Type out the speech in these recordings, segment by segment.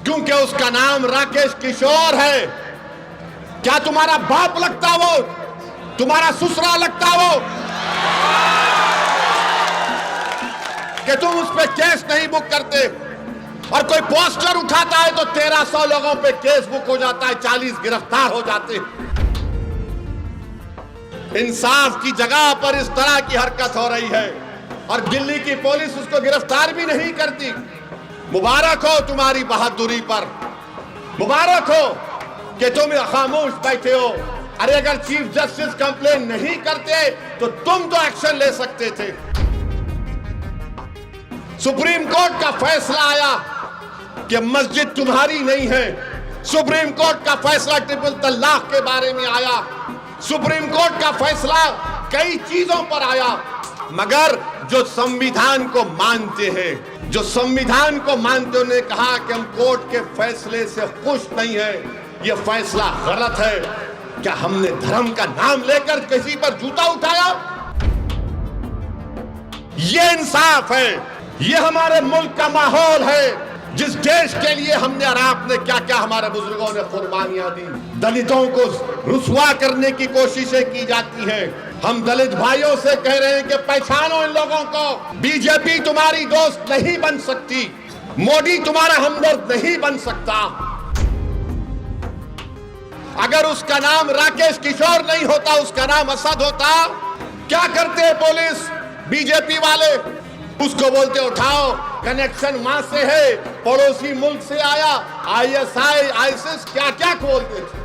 क्योंकि उसका नाम राकेश किशोर है। क्या तुम्हारा बाप लगता वो? तुम्हारा ससुरा लगता वो कि तुम उस पे केस नहीं बुक करते? और कोई पोस्टर उठाता है तो 1300 लोगों पे केस बुक हो जाता है, 40 गिरफ्तार हो जाते हैं। इंसाफ की जगह पर इस तरह की हरकत हो रही है और दिल्ली की पुलिस उसको गिरफ्तार भी नहीं करती। मुबारक हो तुम्हारी बहादुरी पर, मुबारक हो कि तुम खामोश बैठे हो। अरे अगर चीफ जस्टिस कंप्लेन नहीं करते तो तुम तो एक्शन ले सकते थे। सुप्रीम कोर्ट का फैसला आया कि मस्जिद तुम्हारी नहीं है। सुप्रीम कोर्ट का फैसला ट्रिपल तलाक के बारे में आया। सुप्रीम कोर्ट का फैसला कई चीजों पर आया, मगर जो संविधान को मानते हैं, जो संविधान को मानते, उन्होंने कहा कि हम कोर्ट के फैसले से खुश नहीं है, यह फैसला गलत है। क्या हमने धर्म का नाम लेकर किसी पर जूता उठाया? यह इंसाफ है, यह हमारे मुल्क का माहौल है जिस देश के लिए हमने और आपने क्या क्या हमारे बुजुर्गों ने कुर्बानियां दी। दलितों को रुसवा करने की कोशिशें की जाती हैं। हम दलित भाइयों से कह रहे हैं कि पहचानो इन लोगों को। बीजेपी तुम्हारी दोस्त नहीं बन सकती, मोदी तुम्हारा हमदर्द नहीं बन सकता। अगर उसका नाम राकेश किशोर नहीं होता, उसका नाम असद होता, क्या करते पुलिस बीजेपी वाले? उसको बोलते उठाओ, कनेक्शन वहां से है, पड़ोसी मुल्क से आया, आईएसआई आईसिस क्या क्या खोलते थे।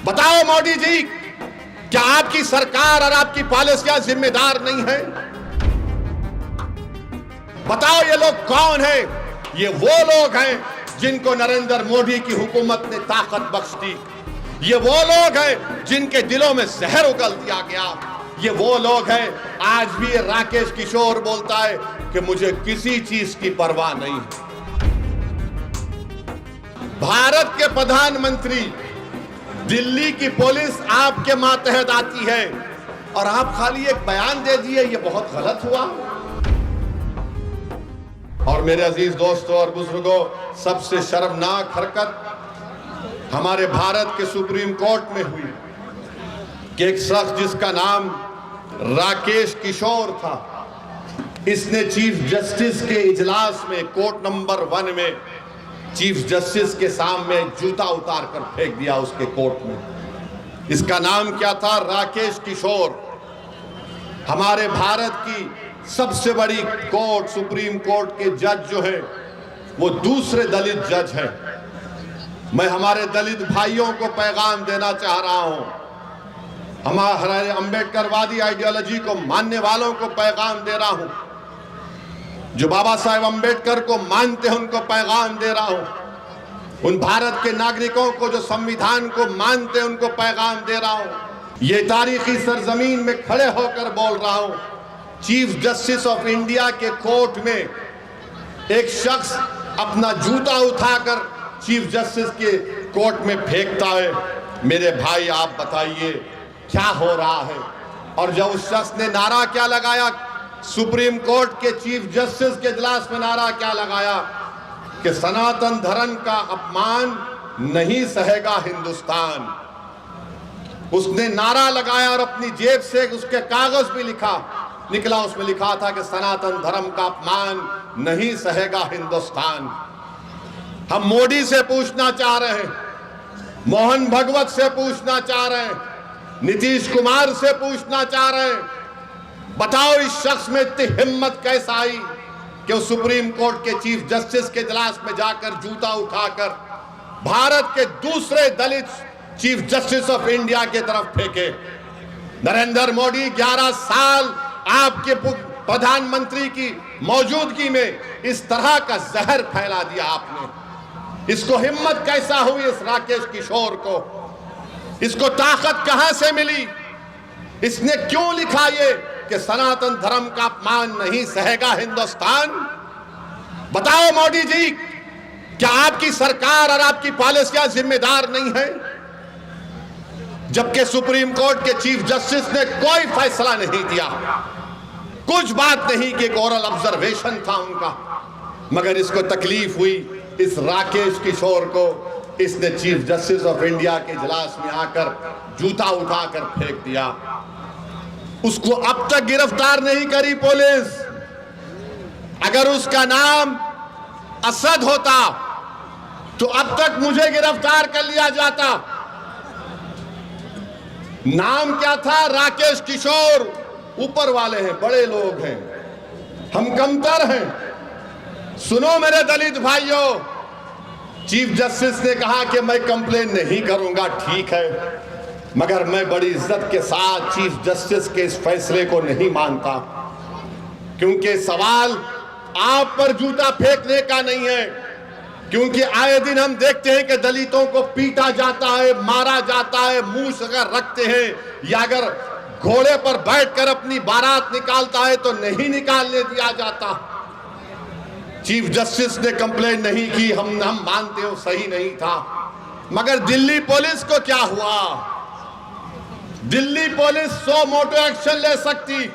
बताओ मोदी जी, क्या आपकी सरकार और आपकी पॉलिसियां जिम्मेदार नहीं है? बताओ ये लोग कौन है? ये वो लोग हैं जिनको नरेंद्र मोदी की हुकूमत ने ताकत बख्श दी। ये वो लोग हैं जिनके दिलों में जहर उगल दिया गया। ये वो लोग हैं, आज भी राकेश किशोर बोलता है कि मुझे किसी चीज की परवाह नहीं है। भारत के प्रधानमंत्री, दिल्ली की पुलिस आपके मातहत आती है और आप खाली एक बयान दे दिए, ये बहुत गलत हुआ। और मेरे अजीज दोस्तों और बुजुर्गों, सबसे शर्मनाक हरकत हमारे भारत के सुप्रीम कोर्ट में हुई कि एक शख्स जिसका नाम राकेश किशोर था, इसने चीफ जस्टिस के इजलास में कोर्ट नंबर 1 में चीफ जस्टिस के सामने जूता उतार कर फेंक दिया उसके कोर्ट में। इसका नाम क्या था? राकेश किशोर। हमारे भारत की सबसे बड़ी कोर्ट, सुप्रीम कोर्ट के जज जो है वो दूसरे दलित जज हैं। मैं हमारे दलित भाइयों को पैगाम देना चाह रहा हूं, हमारे अंबेडकरवादी आइडियोलॉजी को मानने वालों को पैगाम दे रहा हूं, जो बाबा साहेब अंबेडकर को मानते हैं उनको पैगाम दे रहा हूं, उन भारत के नागरिकों को जो संविधान को मानते हैं उनको पैगाम दे रहा हूं। ये तारीखी सरजमीन में खड़े होकर बोल रहा हूं, चीफ जस्टिस ऑफ इंडिया के कोर्ट में एक शख्स अपना जूता उठाकर चीफ जस्टिस के कोर्ट में फेंकता है। मेरे भाई आप बताइए क्या हो रहा है? और जब उस शख्स ने नारा क्या लगाया, सुप्रीम कोर्ट के चीफ जस्टिस के इजलास में नारा क्या लगाया कि सनातन धर्म का अपमान नहीं सहेगा हिंदुस्तान। उसने नारा लगाया और अपनी जेब से उसके कागज भी निकला, उसमें लिखा था कि सनातन धर्म का अपमान नहीं सहेगा हिंदुस्तान। हम मोदी से पूछना चाह रहे हैं, मोहन भगवत से पूछना चाह रहे हैं, नीतीश कुमार से पूछना चाह रहे हैं, बताओ इस शख्स में इतनी हिम्मत कैसे आई कि वो सुप्रीम कोर्ट के चीफ जस्टिस के इजलास में जाकर जूता उठाकर भारत के दूसरे दलित चीफ जस्टिस ऑफ इंडिया की तरफ फेंके। नरेंद्र मोदी 11 साल आपके प्रधानमंत्री की मौजूदगी में इस तरह का जहर फैला दिया आपने। इसको हिम्मत कैसा हुई इस राकेश किशोर को? इसको ताकत कहां से मिली? इसने क्यों लिखा ये कि सनातन धर्म का अपमान नहीं सहेगा हिंदुस्तान? बताओ मोदी जी, क्या आपकी सरकार और आपकी पॉलिसियां जिम्मेदार नहीं है? जबकि सुप्रीम कोर्ट के चीफ जस्टिस ने कोई फैसला नहीं दिया, कुछ बात नहीं कि एक ओरल ऑब्जर्वेशन था उनका, मगर इसको तकलीफ हुई इस राकेश किशोर को, इसने चीफ जस्टिस ऑफ इंडिया के इजलास में आकर जूता उठाकर फेंक दिया। उसको अब तक गिरफ्तार नहीं करी पुलिस। अगर उसका नाम असद होता तो अब तक मुझे गिरफ्तार कर लिया जाता। नाम क्या था? राकेश किशोर। ऊपर वाले हैं, बड़े लोग हैं, हम कमतर हैं। सुनो मेरे दलित भाइयों, चीफ जस्टिस ने कहा कि मैं कंप्लेन नहीं करूंगा, ठीक है, मगर मैं बड़ी इज्जत के साथ चीफ जस्टिस के इस फैसले को नहीं मानता, क्योंकि सवाल आप पर जूता फेंकने का नहीं है। क्योंकि आए दिन हम देखते हैं कि दलितों को पीटा जाता है, मारा जाता है, मूंछ अगर रखते हैं या अगर घोड़े पर बैठकर अपनी बारात निकालता है तो नहीं निकालने दिया जाता। चीफ जस्टिस ने कंप्लेंट नहीं की, हम मानते हो सही नहीं था, मगर दिल्ली पुलिस को क्या हुआ? दिल्ली पुलिस 100 मोटो एक्शन ले सकती।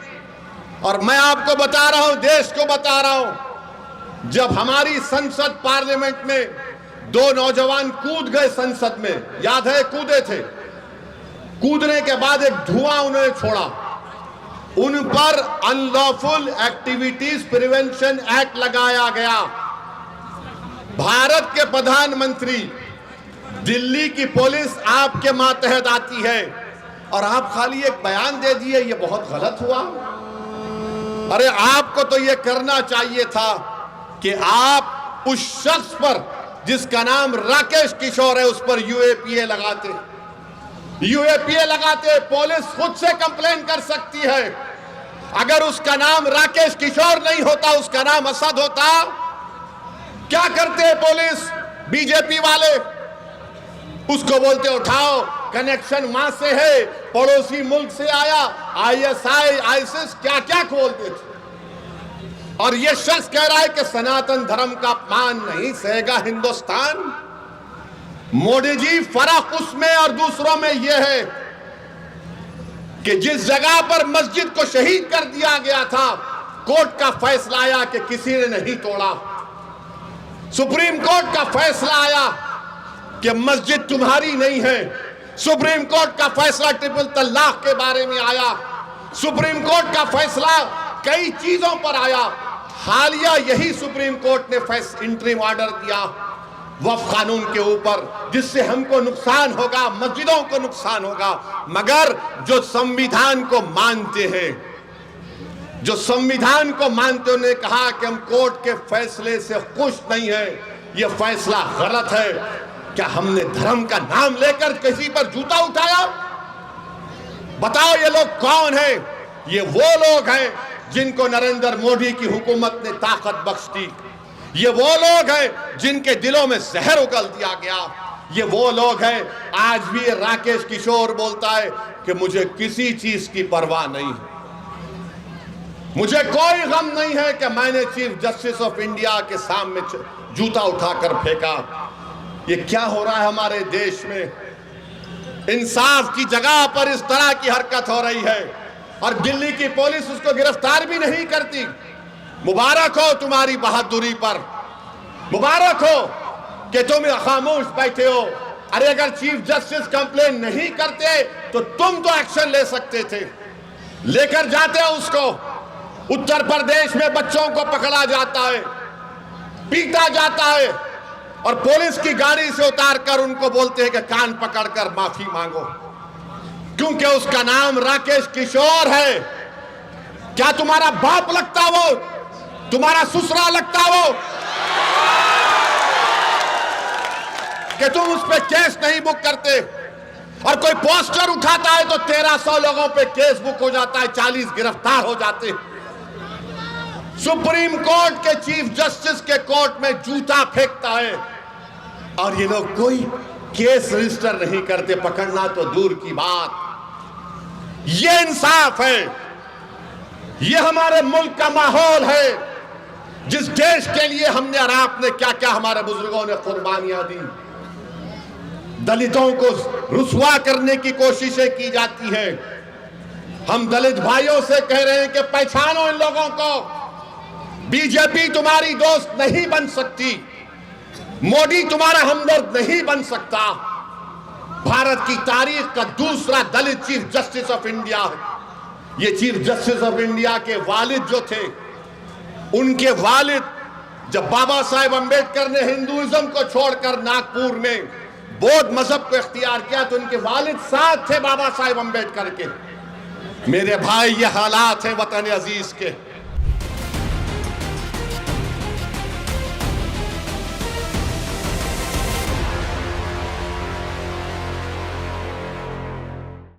और मैं आपको बता रहा हूं, देश को बता रहा हूं, जब हमारी संसद पार्लियामेंट में 2 नौजवान कूद गए संसद में, याद है? कूदे थे। कूदने के बाद एक धुआं उन्होंने छोड़ा, उन पर अनलॉफुल एक्टिविटीज प्रिवेंशन एक्ट लगाया गया। भारत के प्रधानमंत्री, दिल्ली की पुलिस आपके मातहत आती है और आप खाली एक बयान दे दिए, ये बहुत गलत हुआ। अरे आपको तो ये करना चाहिए था कि आप उस शख्स पर जिसका नाम राकेश किशोर है उस पर यूएपीए लगाते। यूएपीए लगाते, पुलिस खुद से कंप्लेन कर सकती है। अगर उसका नाम राकेश किशोर नहीं होता, उसका नाम असद होता, क्या करते पुलिस? बीजेपी वाले उसको बोलते उठाओ, कनेक्शन वहां से है, पड़ोसी मुल्क से आया, आईएसआई, आईसिस, क्या क्या खोलते थे। और ये शख्स कह रहा है कि सनातन धर्म का अपमान नहीं सहेगा हिंदुस्तान। मोदी जी, फर्क उसमें और दूसरों में यह है कि जिस जगह पर मस्जिद को शहीद कर दिया गया था, कोर्ट का फैसला आया कि किसी ने नहीं तोड़ा। सुप्रीम कोर्ट का फैसला आया कि मस्जिद तुम्हारी नहीं है। सुप्रीम कोर्ट का फैसला ट्रिपल तलाक के बारे में आया। सुप्रीम कोर्ट का फैसला कई चीजों पर आया। हालिया यही सुप्रीम कोर्ट ने इंटरिम ऑर्डर दिया वक्फ कानून के ऊपर, जिससे हमको नुकसान होगा, मस्जिदों को नुकसान होगा। मगर जो संविधान को मानते हैं, जो संविधान को मानते, उन्होंने कहा कि हम कोर्ट के फैसले से खुश नहीं है, यह फैसला गलत है। क्या हमने धर्म का नाम लेकर किसी पर जूता उठाया? बताओ ये लोग कौन है? ये वो लोग हैं जिनको नरेंद्र मोदी की हुकूमत ने ताकत बख्श दी। ये वो लोग हैं जिनके दिलों में जहर उगल दिया गया। ये वो लोग हैं, आज भी राकेश किशोर बोलता है कि मुझे किसी चीज की परवाह नहीं है, मुझे कोई गम नहीं है कि मैंने चीफ जस्टिस ऑफ इंडिया के सामने जूता उठाकर फेंका। ये क्या हो रहा है हमारे देश में? इंसाफ की जगह पर इस तरह की हरकत हो रही है और दिल्ली की पुलिस उसको गिरफ्तार भी नहीं करती। मुबारक हो तुम्हारी बहादुरी पर, मुबारक हो कि तुम खामोश बैठे हो। अरे अगर चीफ जस्टिस कंप्लेन नहीं करते तो तुम तो एक्शन ले सकते थे, लेकर जाते हो उसको। उत्तर प्रदेश में बच्चों को पकड़ा जाता है, पीटा जाता है और पुलिस की गाड़ी से उतारकर उनको बोलते हैं कि कान पकड़कर माफी मांगो, क्योंकि उसका नाम राकेश किशोर है। क्या तुम्हारा बाप लगता वो? तुम्हारा ससुरा लगता वो कि तुम उस पे केस नहीं बुक करते? और कोई पोस्टर उठाता है तो 1300 लोगों पे केस बुक हो जाता है, 40 गिरफ्तार हो जाते। सुप्रीम कोर्ट के चीफ जस्टिस के कोर्ट में जूता फेंकता है और ये लोग कोई केस रजिस्टर नहीं करते, पकड़ना तो दूर की बात। ये इंसाफ है, ये हमारे मुल्क का माहौल है, जिस देश के लिए हमने और आपने क्या क्या हमारे बुजुर्गों ने कुर्बानियां दी। दलितों को रुसवा करने की कोशिशें की जाती हैं। हम दलित भाइयों से कह रहे हैं कि पहचानो इन लोगों को, बीजेपी तुम्हारी दोस्त नहीं बन सकती, मोदी तुम्हारा हमदर्द नहीं बन सकता। भारत की तारीख का दूसरा दलित चीफ जस्टिस ऑफ इंडिया है। ये चीफ जस्टिस ऑफ इंडिया के वालिद जो थे, उनके वालिद जब बाबा साहेब अंबेडकर ने हिंदुइज्म को छोड़कर नागपुर में बौद्ध मजहब को इख्तियार किया तो उनके वालिद साथ थे बाबा साहेब अंबेडकर के। मेरे भाई, ये हालात है वतन अजीज के।